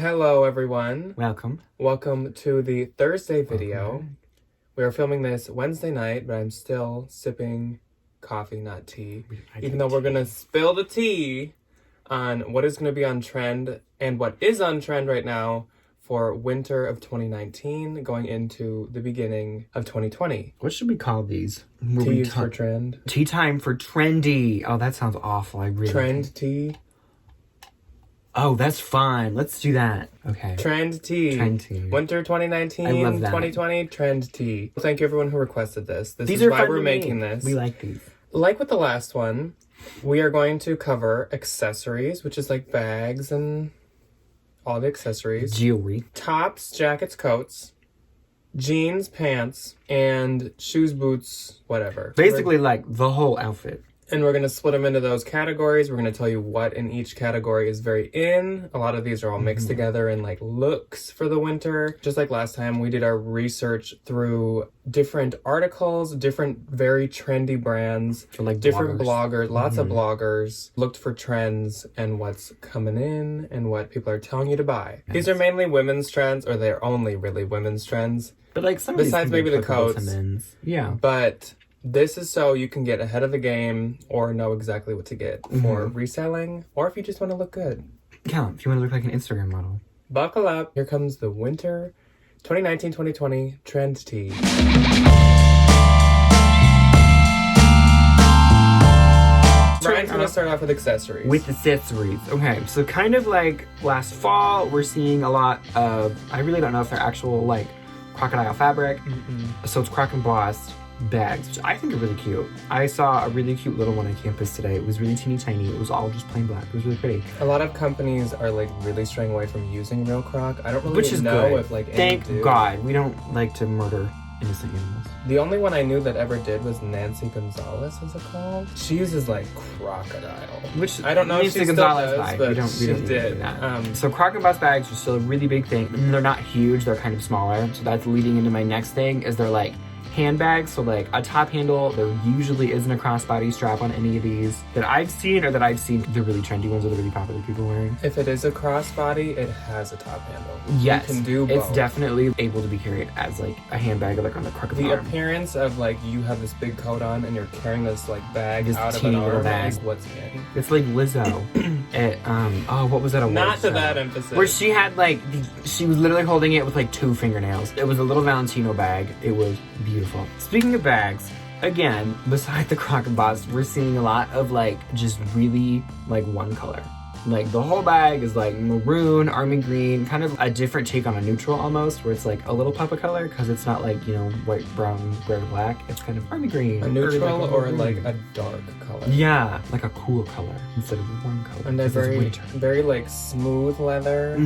Hello, everyone. Welcome. Welcome to the Thursday video. Okay. We are filming this Wednesday night, but I'm still sipping coffee, not tea. Even though we're going to spill the tea on what is going to be on trend and what is on trend right now for winter of 2019 going into the beginning of 2020. What should we call these? Teas for trend. Tea time for trendy. Oh, that sounds awful. I really Trend tea. Oh, that's fine. Let's do that. Okay. Trend tea. Trend tea. Winter 2019, I love that. 2020, trend tea. Thank you everyone who requested this. These are why we're making this. We like these. Like with the last one, we are going to cover accessories, which is like bags and all the accessories. Jewelry. Tops, jackets, coats, jeans, pants, and shoes, boots, whatever. Basically like the whole outfit. And we're going to split them into those categories. We're going to tell you what in each category is very in. A lot of these are all mixed together in like looks for the winter. Just like last time, we did our research through different articles, different very trendy brands, for like different bloggers, lots of bloggers, looked for trends and what's coming in and what people are telling you to buy. Yes. These are mainly women's trends, or they're only really women's trends. But like some besides maybe the coats. Yeah. But this is so you can get ahead of the game or know exactly what to get for reselling, or if you just want to look good. Yeah, if you want to look like an Instagram model. Buckle up. Here comes the winter 2019-2020 trend tea. Brian's going to start off with accessories. With accessories. Okay, so kind of like last fall, we're seeing a lot of, I really don't know if they're actual like crocodile fabric. So it's croc embossed bags, which I think are really cute. I saw a really cute little one on campus today. It was really teeny tiny. It was all just plain black. It was really pretty. A lot of companies are like really straying away from using real croc. I don't really Which is know good. If like thank God we don't like to murder innocent animals. The only one I knew that ever did was Nancy Gonzalez, is it called? She uses like crocodile, which I don't know if she Gonzalez still does, but she did. So croc embossed bags are still a really big thing. They're not huge. They're kind of smaller. So that's leading into my next thing. Is they're like handbags, so like a top handle. There usually isn't a crossbody strap on any of these that I've seen, or that I've seen the really trendy ones or the really popular people wearing. If it is a crossbody, it has a top handle. Yes, you can do both. It's definitely able to be carried as like a handbag or like on the crook of the arm. Appearance of like you have this big coat on and you're carrying this like bag out of an arm bag. Is what's in. It's like Lizzo at what was that award? Not to that emphasis. Where she had like she was literally holding it with like 2 fingernails. It was a little Valentino bag. It was beautiful. Speaking of bags, again, beside the croc embossed, we're seeing a lot of like just really like one color. Like the whole bag is like maroon, army green, kind of a different take on a neutral almost, where it's like a little pop of color because it's not like, you know, white, brown, gray, or black. It's kind of army green. A neutral or like a dark color. Yeah, like a cool color instead of a warm color. And they're very like smooth leather.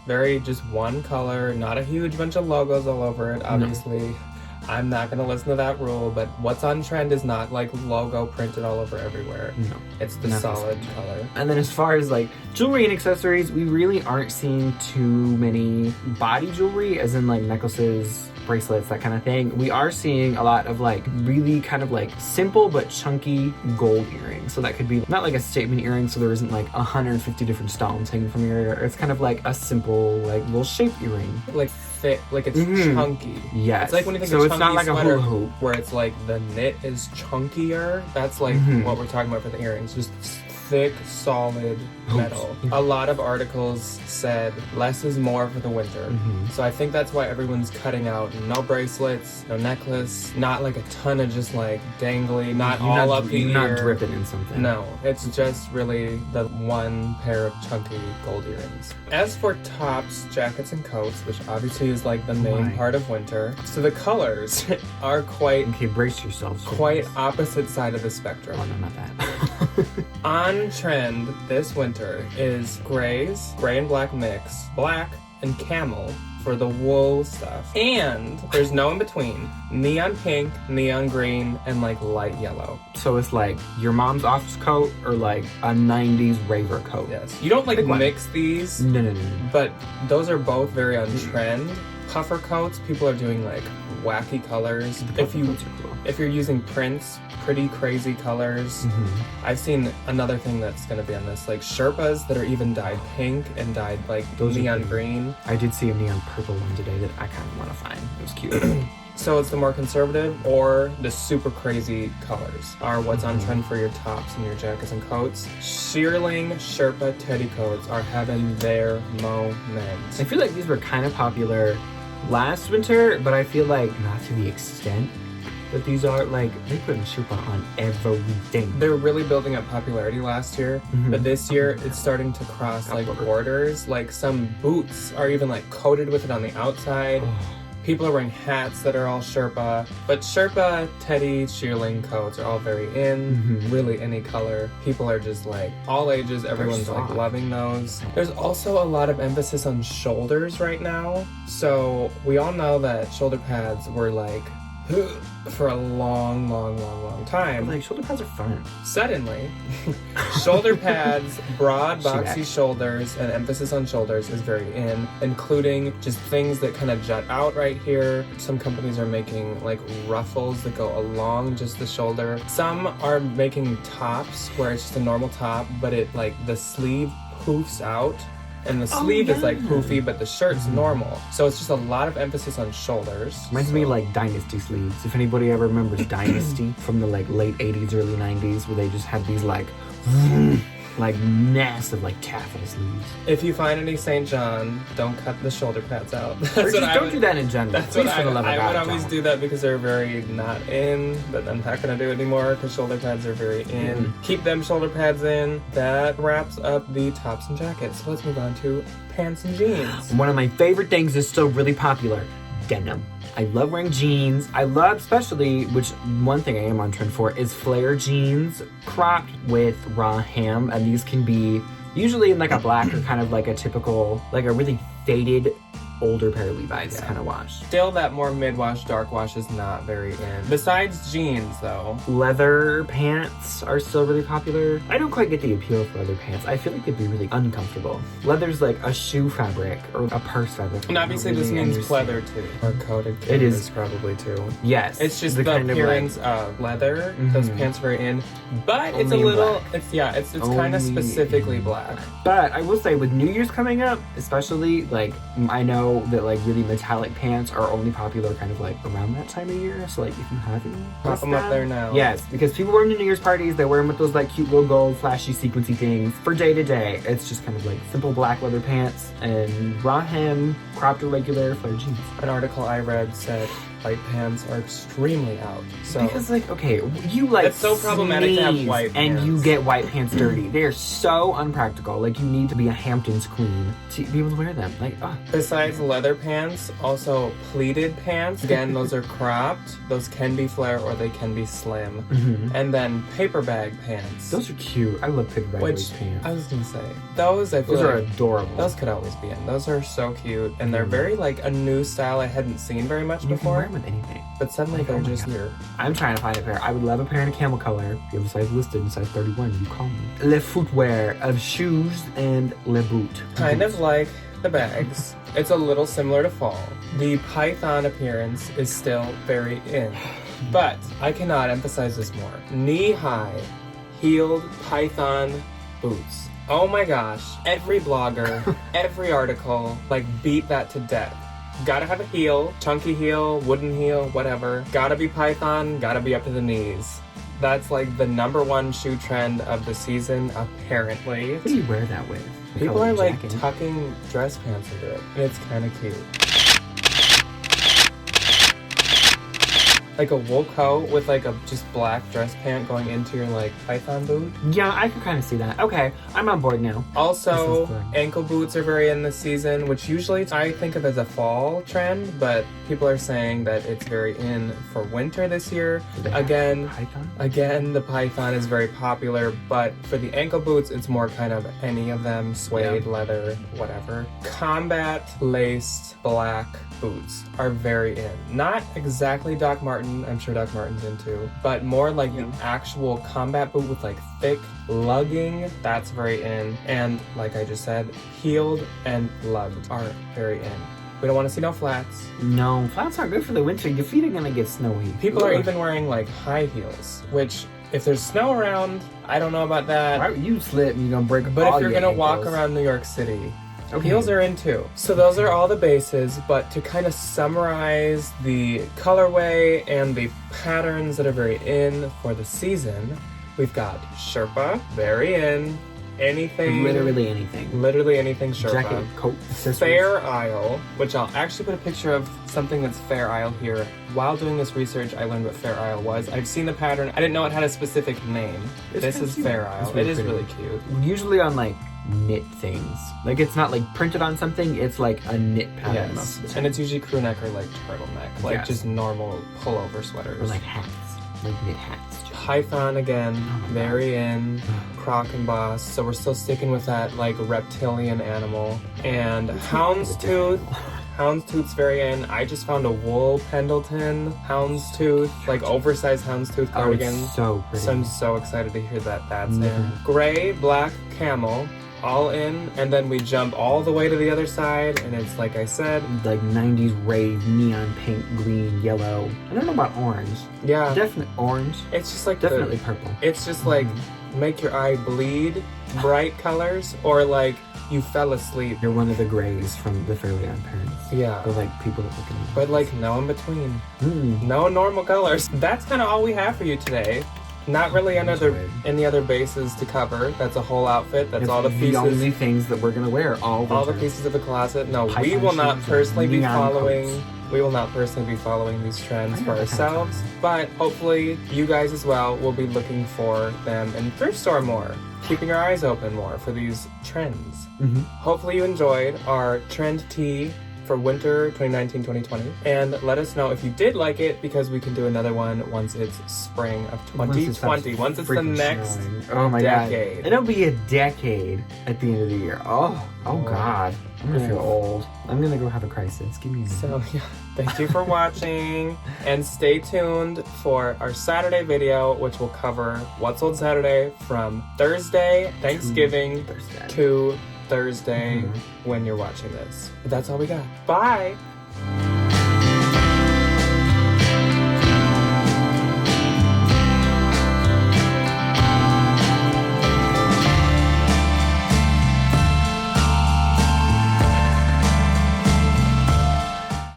Very just one color, not a huge bunch of logos all over it, obviously. No. I'm not going to listen to that rule, but what's on trend is not like logo printed all over everywhere. No. It's the solid color. And then as far as like jewelry and accessories, we really aren't seeing too many body jewelry, as in like necklaces, bracelets, that kind of thing. We are seeing a lot of like really kind of like simple but chunky gold earrings. So that could be not like a statement earring, so there isn't like 150 different stones hanging from your ear. It's kind of like a simple like little shaped earring. Like thick, like it's chunky. Yes. It's like when you think so of it's not like sweater, a hula hoop, where it's like the knit is chunkier. That's like what we're talking about for the earrings. Just thick, solid metal. A lot of articles said less is more for the winter. So I think that's why everyone's cutting out no bracelets, no necklace, not like a ton of just like dangly, not all up the ear. You're not dripping in something. No, it's just really the one pair of chunky gold earrings. As for tops, jackets, and coats, which obviously is like the main part of winter, so the colors are quite... Okay, brace yourselves. Quite opposite side of the spectrum. Oh, no, not that. On trend this winter is grays, gray and black mix, black, and camel for the wool stuff. And there's no in between. Neon pink, neon green, and like light yellow. So it's like your mom's office coat or like a 90s raver coat. Yes. You don't like mix these. No. But those are both very on trend. Puffer coats, people are doing like wacky colors. If you're using prints, pretty crazy colors. I've seen another thing that's gonna be on this, like Sherpas that are even dyed pink and dyed like neon green. I did see a neon purple one today that I kind of want to find. It was cute. So it's the more conservative or the super crazy colors are what's on trend for your tops and your jackets and coats. Shearling Sherpa teddy coats are having their moment. I feel like these were kind of popular last winter, but I feel like not to the extent that these are. Like, they put Sherpa on everything. They're really building up popularity last year, but this year it's starting to cross like borders. Like some boots are even like coated with it on the outside. People are wearing hats that are all Sherpa, but Sherpa, teddy, shearling coats are all very in, really any color. People are just like, all ages, everyone's like loving those. There's also a lot of emphasis on shoulders right now. So we all know that shoulder pads were like, for a long time. Like, shoulder pads are fun. Suddenly, shoulder pads, broad, boxy shoulders, and emphasis on shoulders is very in, including just things that kind of jut out right here. Some companies are making like ruffles that go along just the shoulder. Some are making tops where it's just a normal top, but it like the sleeve poofs out. And the sleeve is like poofy, but the shirt's normal. So it's just a lot of emphasis on shoulders. Reminds me of like Dynasty sleeves. If anybody ever remembers Dynasty from the like late 80s, early 90s, where they just had these like massive like taffeta sleeves. If you find any St. John, don't cut the shoulder pads out. Or just don't do that in general. That's what I would always do that because they're very not in, but I'm not gonna do it anymore because shoulder pads are very in. Keep them shoulder pads in. That wraps up the tops and jackets. So let's move on to pants and jeans. One of my favorite things is still really popular, denim. I love wearing jeans. I love especially, which one thing I am on trend for, is flare jeans cropped with raw hem. And these can be usually in like a black or kind of like a typical, like a really faded older pair of Levi's kind of wash. Still that more mid-wash, dark wash is not very in. Besides jeans though. Leather pants are still really popular. I don't quite get the appeal of leather pants. I feel like they'd be really uncomfortable. Leather's like a shoe fabric or a purse fabric. And obviously this means pleather too. Or coated canvas. It is probably too. Yes. It's just the appearance of leather. Those pants are very in. But it's a little, it's kind of specifically black. But I will say with New Year's coming up, especially like I know that like really metallic pants are only popular kind of like around that time of year. So like if you have any, pop them up there now. Yes, because people wear them to New Year's parties. They wear them with those like cute little gold flashy sequency things. For day to day, it's just kind of like simple black leather pants and raw hem, cropped or regular flare jeans. An article I read said white pants are extremely out. So because like, okay, you like it's so problematic to have white pants. And you get white pants dirty. They are so unpractical. Like you need to be a Hamptons queen to be able to wear them. Like besides leather pants, also pleated pants. Again, those are cropped. Those can be flare or they can be slim. And then paper bag pants. Those are cute. I love paper bag pants. I was gonna say those. I feel those are like adorable. Those could always be in. Those are so cute, and they're very like a new style I hadn't seen very much before. With anything. But suddenly they're just here. I'm trying to find a pair. I would love a pair in a camel color. If you have a size listed in size 31, you call me. Le footwear of shoes and le boot. Kind of like the bags. It's a little similar to fall. The python appearance is still very in. But I cannot emphasize this more. Knee-high, heeled python boots. Oh my gosh. Every blogger, every article, like beat that to death. Gotta have a heel, chunky heel, wooden heel, whatever. Gotta be python, gotta be up to the knees. That's like the #1 shoe trend of the season, apparently. What do you wear that with? People are like tucking dress pants into it, and it's kind of cute. Like a wool coat with like a just black dress pant going into your like python boot. Yeah, I can kind of see that. Okay, I'm on board now. Also, ankle boots are very in this season, which usually I think of as a fall trend, but people are saying that it's very in for winter this year. Again, the python is very popular, but for the ankle boots, it's more kind of any of them, suede, leather, whatever. Combat laced black boots are very in. Not exactly Doc Marten, I'm sure Doc Marten's into, but more like the actual combat boot with like thick lugging, that's very in. And like I just said, heeled and lugged are very in. We don't want to see no flats. No, flats aren't good for the winter. Your feet are gonna get snowy. People are even wearing like high heels, which if there's snow around, I don't know about that. Right, you slip and you're gonna break But all if you're your gonna walk ankles. around New York City, Okay. heels are in too. So those are all the bases, but to kind of summarize the colorway and the patterns that are very in for the season, we've got Sherpa, very in. Anything. Literally anything. Literally anything Sherpa. Jacket, coat, accessories. Fair Isle, which I'll actually put a picture of something that's Fair Isle here. While doing this research, I learned what Fair Isle was. I've seen the pattern. I didn't know it had a specific name. This is Fair Isle. It is really cute. Usually on like knit things. Like it's not like printed on something, it's like a knit pattern. Yes, and it's usually crew neck or like turtleneck, like just normal pullover sweaters. Or like hats, like knit hats. Python again, my very in. Croc and Boss, so we're still sticking with that like reptilian animal. And Houndstooth. Houndstooth's very in. I just found a wool Pendleton Houndstooth, like oversized Houndstooth cardigan. Oh, it's so pretty. So I'm so excited to hear that that's in. Gray, black, camel, all in, and then we jump all the way to the other side, and it's like I said, like 90s rave, neon pink, green, yellow. I don't know about orange. yeah, Definitely orange. it's just like Definitely purple. it's just like make your eye bleed, bright colors, or like you fell asleep. You're one of the grays from the Fairly Odd Parents. Yeah. Or like people that look at me. But like no in between. Mm. No normal colors. That's kind of all we have for you today. Not really any other bases to cover. That's a whole outfit. That's It's all the pieces. only things that we're gonna wear all All the winter. pieces of the closet. No, we Python will not shoes, personally be neon following. coats. We will not personally be following these trends I for know that kind of ourselves. time. But hopefully, you guys as well will be looking for them in thrift store more. Keeping your eyes open more for these trends. Hopefully, you enjoyed our trend tee for winter 2019-2020, and let us know if you did like it, because we can do another one once it's spring of 2020, once it's the Freaking next snowing. Oh my decade. God. It'll be a decade at the end of the year. Oh God. I'm gonna feel old. I'm gonna go have a crisis. Give me a minute. So yeah, thank you for watching, and stay tuned for our Saturday video, which will cover What's Old Saturday from Thursday, Thanksgiving, Thursday. to Thursday when you're watching this. But that's all we got. Bye!